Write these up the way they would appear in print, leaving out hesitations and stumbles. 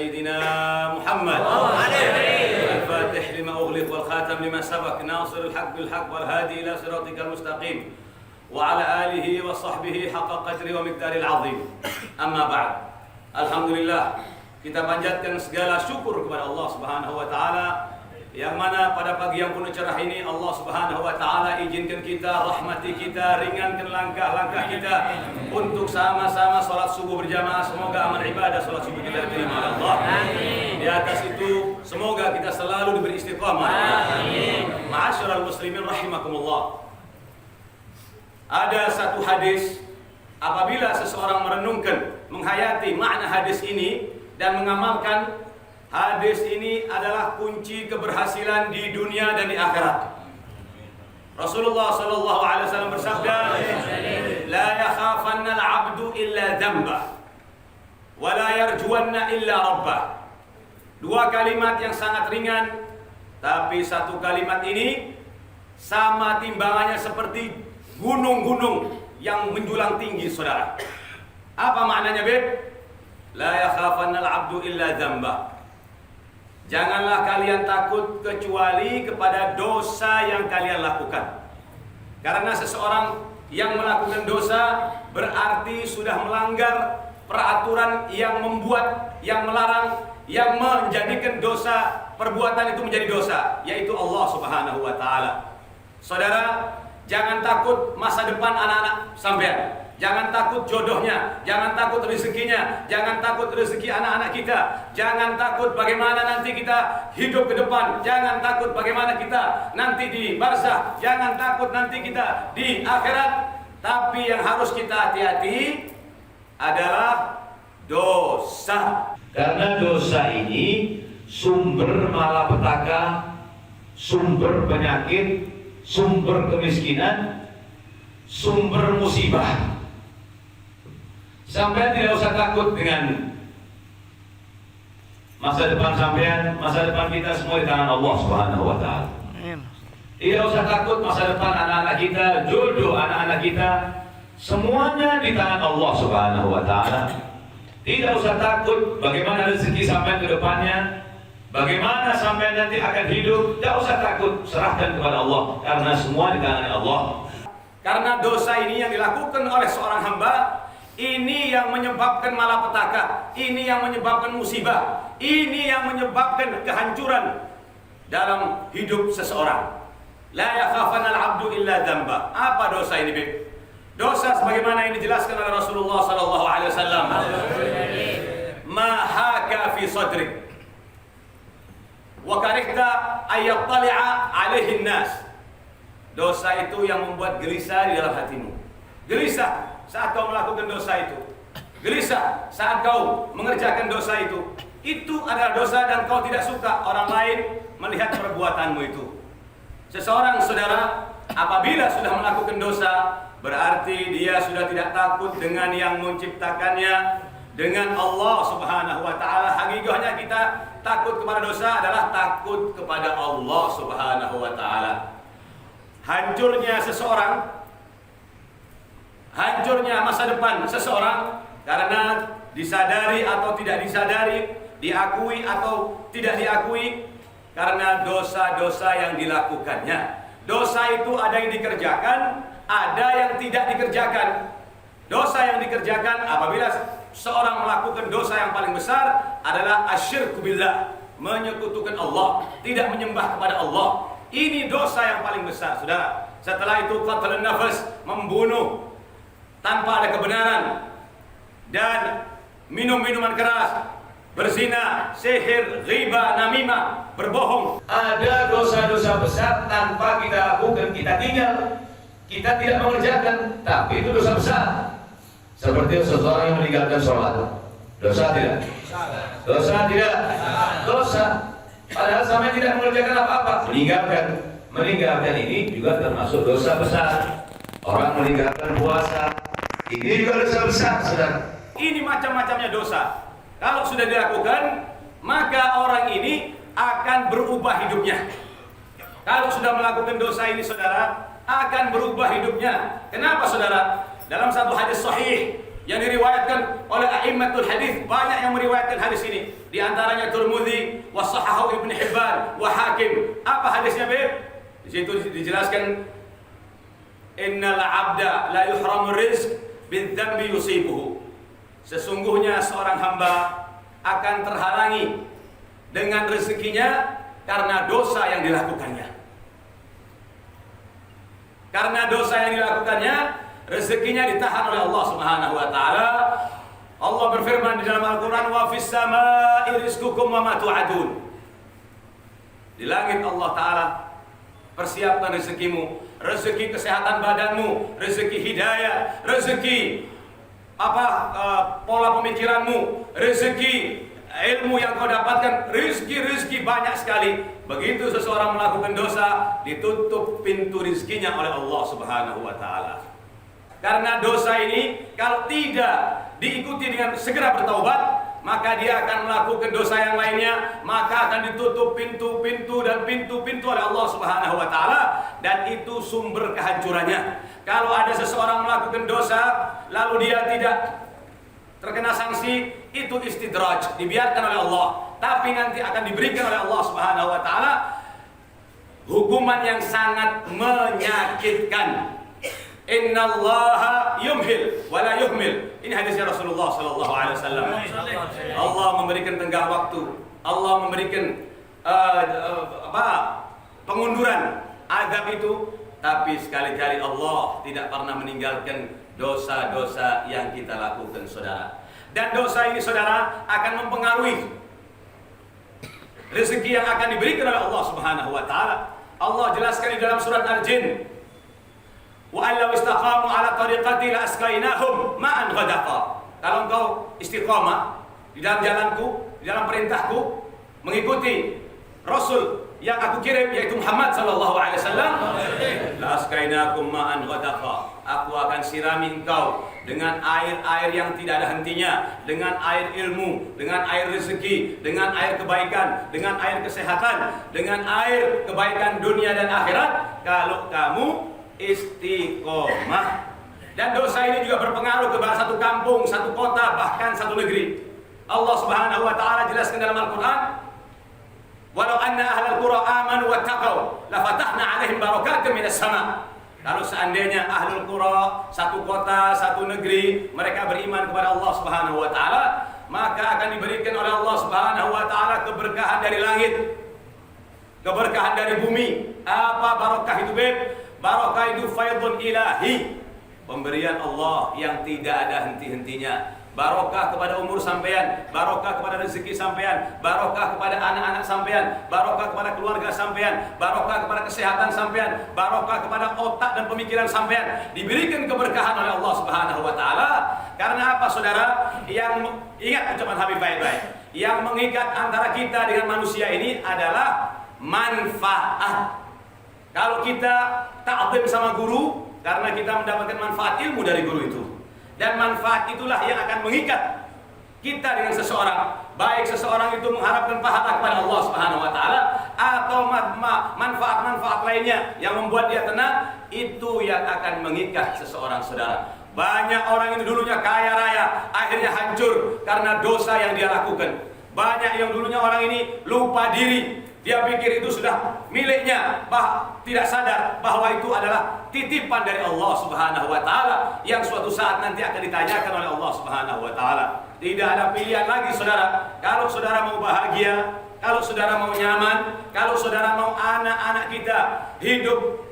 سيدنا محمد الفاتح لما أغلق والخاتم لما سبق ناصر الحق بالحق والهادي إلى صراطك المستقيم وعلى آله وصحبه حق قدر ومقدار العظيم. أما بعد, alhamdulillah, kita panjatkan segala syukur kepada Allah Subhanahu wa taala, yang mana pada pagi yang penuh cerah ini Allah Subhanahu wa taala izinkan kita, rahmati kita, ringankan langkah-langkah kita untuk sama-sama salat subuh berjamaah. Semoga amal ibadah salat subuh kita diterima oleh Allah. Amin. Di atas itu semoga kita selalu diberi istiqamah. Amin. Ma'asyiral muslimin rahimakumullah. Ada satu hadis, apabila seseorang merenungkan, menghayati makna hadis ini dan mengamalkan, hadis ini adalah kunci keberhasilan di dunia dan di akhirat. Rasulullah sallallahu alaihi wasallam bersabda, "La yakhafanna al-'abdu illa dhanba, wa la yarjuwanna illa rabbah." Dua kalimat yang sangat ringan, tapi satu kalimat ini sama timbangannya seperti gunung-gunung yang menjulang tinggi, saudara. Apa maknanya, Beb? La yakhafanna al-'abdu illa dhanba. Janganlah kalian takut kecuali kepada dosa yang kalian lakukan. Karena seseorang yang melakukan dosa berarti sudah melanggar peraturan yang membuat, yang melarang, yang menjadikan dosa, perbuatan itu menjadi dosa, yaitu Allah Subhanahu wa taala. Saudara, jangan takut masa depan anak-anak sampean. Jangan takut jodohnya, jangan takut rezekinya, jangan takut rezeki anak-anak kita, jangan takut bagaimana nanti kita hidup ke depan, jangan takut bagaimana kita nanti di barzah, jangan takut nanti kita di akhirat. Tapi yang harus kita hati-hati adalah dosa. Karena dosa ini sumber malapetaka, sumber penyakit, sumber kemiskinan, sumber musibah. Sampai tidak usah takut dengan masa depan sampean, masa depan kita semua di tangan Allah Subhanahu wa taala. Tidak usah takut masa depan anak-anak kita, jodoh anak-anak kita, semuanya di tangan Allah Subhanahu wa taala. Tidak usah takut bagaimana rezeki sampean ke depannya, bagaimana sampean nanti akan hidup. Tidak usah takut, serahkan kepada Allah karena semua di tangan Allah. Karena dosa ini yang dilakukan oleh seorang hamba, ini yang menyebabkan malapetaka, ini yang menyebabkan musibah, ini yang menyebabkan kehancuran dalam hidup seseorang. La yakhafanna al-'abdu illa dhanba. Apa dosa ini, Bib? Dosa sebagaimana yang dijelaskan oleh Rasulullah sallallahu alaihi wasallam. Ma haka fi sadrik wa karihta ay yattali'a alaihi an-nas. Dosa itu yang membuat gelisah di dalam hatimu. Gelisah saat kau melakukan dosa itu, gelisah saat kau mengerjakan dosa itu adalah dosa dan kau tidak suka orang lain melihat perbuatanmu itu. Seseorang, saudara, apabila sudah melakukan dosa, berarti dia sudah tidak takut dengan yang menciptakannya, dengan Allah Subhanahu wa taala. Hakikatnya kita takut kepada dosa adalah takut kepada Allah Subhanahu wa taala. Hancurnya seseorang, hancurnya masa depan seseorang karena disadari atau tidak disadari, diakui atau tidak diakui, karena dosa-dosa yang dilakukannya. Dosa itu ada yang dikerjakan, ada yang tidak dikerjakan. Dosa yang dikerjakan apabila seorang melakukan dosa yang paling besar adalah asyirku billah, menyekutukan Allah, tidak menyembah kepada Allah. Ini dosa yang paling besar, saudara. Setelah itu qatlun nafas, membunuh tanpa ada kebenaran, dan minum minuman keras, berzina, sihir, riba, namimah, berbohong. Ada dosa-dosa besar tanpa kita lakukan, kita tinggal, kita tidak mengerjakan, tapi itu dosa besar. Seperti seseorang yang meninggalkan sholat, dosa tidak? Dosa tidak? Dosa. Padahal sampai tidak mengerjakan apa-apa, meninggalkan ini juga termasuk dosa besar. Orang meninggalkan puasa, ini juga dosa besar, saudara. Ini macam-macamnya dosa. Kalau sudah dilakukan, maka orang ini akan berubah hidupnya. Kalau sudah melakukan dosa ini, saudara, akan berubah hidupnya. Kenapa, saudara? Dalam satu hadis sahih, yang diriwayatkan oleh a'immatul hadis. Banyak yang meriwayatkan hadis ini, di antaranya Tirmidzi, wa sahahahu Ibnu Hibban, wa Hakim. Apa hadisnya, Beb? Di situ dijelaskan, innal 'abda la yuhramu rizq bidzambi yusibuhu. Sesungguhnya seorang hamba akan terhalangi dengan rezekinya karena dosa yang dilakukannya. Karena dosa yang dilakukannya, rezekinya ditahan oleh Allah Subhanahu wa taala. Allah berfirman di dalam Al-Qur'an, wa fis samaa'i rizqukum wa ma tu'adun. Di langit Allah taala persiapkan rezekimu, rezeki kesehatan badanmu, rezeki hidayah, rezeki pola pemikiranmu, rezeki ilmu yang kau dapatkan, rezeki banyak sekali. Begitu seseorang melakukan dosa, ditutup pintu rezekinya oleh Allah Subhanahu wa taala. Karena dosa ini kalau tidak diikuti dengan segera bertaubat, maka dia akan melakukan dosa yang lainnya, maka akan ditutup pintu-pintu dan pintu-pintu oleh Allah Subhanahu wa taala, dan itu sumber kehancurannya. Kalau ada seseorang melakukan dosa lalu dia tidak terkena sanksi, itu istidraj, dibiarkan oleh Allah, tapi nanti akan diberikan oleh Allah Subhanahu wa taala hukuman yang sangat menyakitkan. Innallaha yumhil wa la yuhmil. Ini hadisnya Rasulullah sallallahu alaihi wasallam. Allah memberikan tenggang waktu, Allah memberikan pengunduran azab itu, tapi sekali-kali Allah tidak pernah meninggalkan dosa-dosa yang kita lakukan, saudara. Dan dosa ini, saudara, akan mempengaruhi rezeki yang akan diberikan oleh Allah Subhanahu wa taala. Allah jelaskan di dalam surat Al-Jin, wa allau istaqamu ala tariqati la askainahum ma'an ghadaqa. Kalau engkau istiqamah di dalam jalanku, di dalam perintahku, mengikuti Rasul yang aku kirim, yaitu Muhammad sallallahu alaihi wasallam, la askainakum ma'an ghadaqa. Aku akan sirami engkau dengan air-air yang tidak ada hentinya, dengan air ilmu, dengan air rezeki, dengan air kebaikan, dengan air kesehatan, dengan air kebaikan dunia dan akhirat, kalau kamu istiqomah. Dan dosa ini juga berpengaruh kepada satu kampung, satu kota, bahkan satu negeri. Allah Subhanahu wa taala jelaskan dalam Al-Qur'an, walau anna ahlal qura amanu wattaqau la fatahna 'alaihim barakatan minas sama'. Kalau seandainya ahlul qura, satu kota, satu negeri, mereka beriman kepada Allah Subhanahu wa taala, maka akan diberikan oleh Allah Subhanahu wa taala keberkahan dari langit, keberkahan dari bumi. Apa barokah itu, Beb? Barokah itu faidun ilahi, pemberian Allah yang tidak ada henti-hentinya. Barokah kepada umur sampean, barokah kepada rezeki sampean, barokah kepada anak-anak sampean, barokah kepada keluarga sampean, barokah kepada kesehatan sampean, barokah kepada otak dan pemikiran sampean. Diberikan keberkahan oleh Allah Subhanahu wa taala. Karena apa, saudara? Yang ingat ucapan Habib baik-baik. Yang mengikat antara kita dengan manusia ini adalah manfaat. Kalau kita ta'zim sama guru, karena kita mendapatkan manfaat ilmu dari guru itu. Dan manfaat itulah yang akan mengikat kita dengan seseorang. Baik seseorang itu mengharapkan pahala kepada Allah Subhanahu wa taala, atau manfaat-manfaat lainnya yang membuat dia tenang, itu yang akan mengikat seseorang, saudara. Banyak orang ini dulunya kaya raya, akhirnya hancur karena dosa yang dia lakukan. Banyak yang dulunya orang ini lupa diri, dia pikir itu sudah miliknya, tidak sadar bahwa itu adalah titipan dari Allah Subhanahu wa taala yang suatu saat nanti akan ditanyakan oleh Allah Subhanahu wa taala. Tidak ada pilihan lagi, saudara. Kalau saudara mau bahagia, kalau saudara mau nyaman, kalau saudara mau anak-anak kita hidup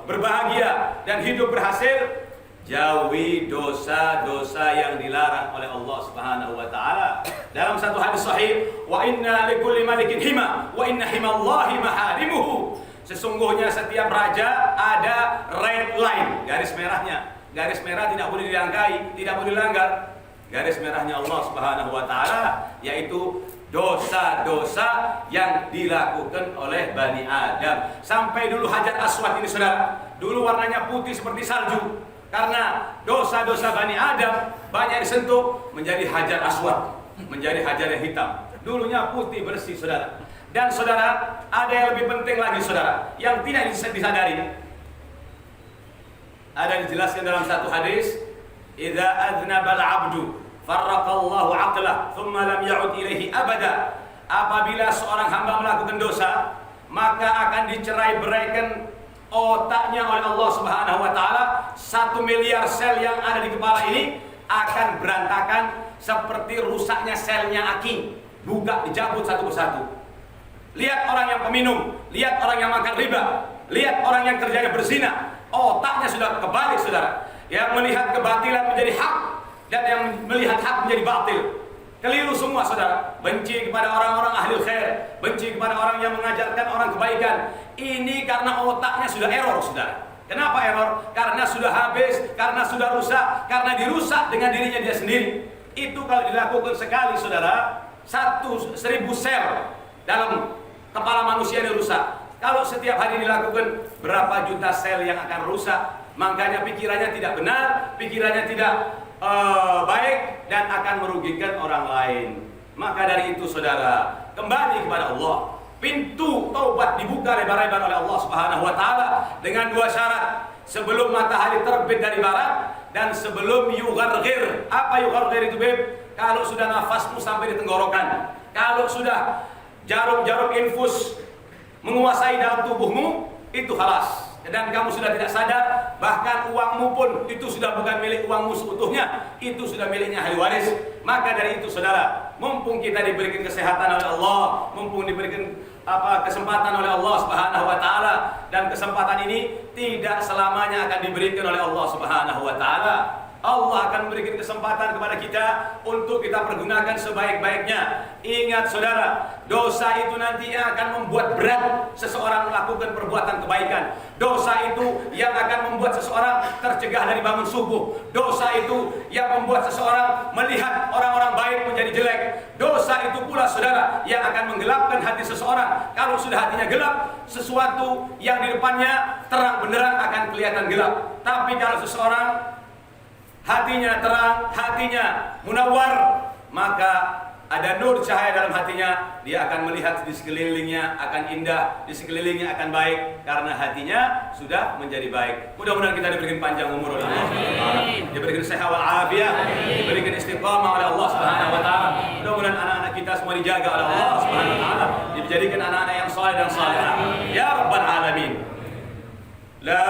berbahagia dan hidup berhasil, jauhi dosa-dosa yang dilarang oleh Allah Subhanahu wa taala. Dalam satu hadis sahih, wa inna likulli malikin hima wa inna himallahi maharimuhu. Sesungguhnya setiap raja ada red line, garis merahnya. Garis merah tidak boleh dilangkai, tidak boleh dilanggar. Garis merahnya Allah Subhanahu wa taala yaitu dosa-dosa yang dilakukan oleh Bani Adam. Sampai dulu Hajar Aswad ini, saudara, dulu warnanya putih seperti salju. Karena dosa-dosa Bani Adam banyak disentuh, menjadi Hajar Aswad, menjadi hajar yang hitam. Dulunya putih bersih, saudara. Dan saudara, ada yang lebih penting lagi, saudara, yang tidak disadari. Ada dijelaskan dalam satu hadis, idza adznaba al-'abdu farraqallahu 'aqlah thumma lam ya'ud ilaihi abada. Apabila seorang hamba melakukan dosa, maka akan dicerai-beraikan otaknya oleh Allah Subhanahu wa taala. 1 miliar sel yang ada di kepala ini akan berantakan seperti rusaknya selnya aki. Buka, dijabut satu persatu. Lihat orang yang peminum, lihat orang yang makan riba, lihat orang yang kerjanya berzina, otaknya sudah kebalik, saudara. Yang melihat kebatilan menjadi hak dan yang melihat hak menjadi batil. Keliru semua, saudara. Benci kepada orang-orang ahli khair, benci kepada orang yang mengajarkan orang kebaikan. Ini karena otaknya sudah error, saudara. Kenapa error? Karena sudah habis, karena sudah rusak, karena dirusak dengan dirinya dia sendiri. Itu kalau dilakukan sekali, saudara, 1.000 sel dalam kepala manusia ini rusak. Kalau setiap hari dilakukan, berapa juta sel yang akan rusak? Makanya pikirannya tidak benar, pikirannya tidak baik, dan akan merugikan orang lain. Maka dari itu, saudara, kembali kepada Allah. Pintu taubat dibuka lebar-lebar oleh Allah Subhanahu wa taala dengan 2 syarat. Sebelum matahari terbit dari barat dan sebelum yugharghir. Apa yugharghir itu, Beb? Kalau sudah nafasmu sampai di tenggorokan, kalau sudah jarum-jarum infus menguasai dalam tubuhmu, itu halas. Dan kamu sudah tidak sadar, bahkan uangmu pun itu sudah bukan milik uangmu seutuhnya, itu sudah miliknya ahli waris. Maka dari itu, saudara, mumpung kita diberikan kesehatan oleh Allah, mumpung diberikan kesempatan oleh Allah Subhanahu wa taala, dan kesempatan ini tidak selamanya akan diberikan oleh Allah Subhanahu wa taala. Allah akan memberikan kesempatan kepada kita untuk kita pergunakan sebaik-baiknya. Ingat, saudara, dosa itu nantinya akan membuat berat seseorang melakukan perbuatan kebaikan. Dosa itu yang akan membuat seseorang tercegah dari bangun subuh. Dosa itu yang membuat seseorang melihat orang-orang baik menjadi jelek. Dosa itu pula, saudara, yang akan menggelapkan hati seseorang. Kalau sudah hatinya gelap, sesuatu yang di depannya terang benderang akan kelihatan gelap. Tapi kalau seseorang hatinya terang, hatinya munawwar, maka ada nur cahaya dalam hatinya. Dia akan melihat di sekelilingnya akan indah, di sekelilingnya akan baik, karena hatinya sudah menjadi baik. Mudah-mudahan kita diberikan panjang umur oleh Allah Subhanahu wa taala, diberikan sehat wal afiat, diberikan istiqamah oleh Allah Subhanahu wa taala. Mudah-mudahan anak-anak kita semua dijaga oleh Allah Subhanahu wa taala, dijadikan anak-anak yang saleh dan salehah. Ya rabbal alamin. La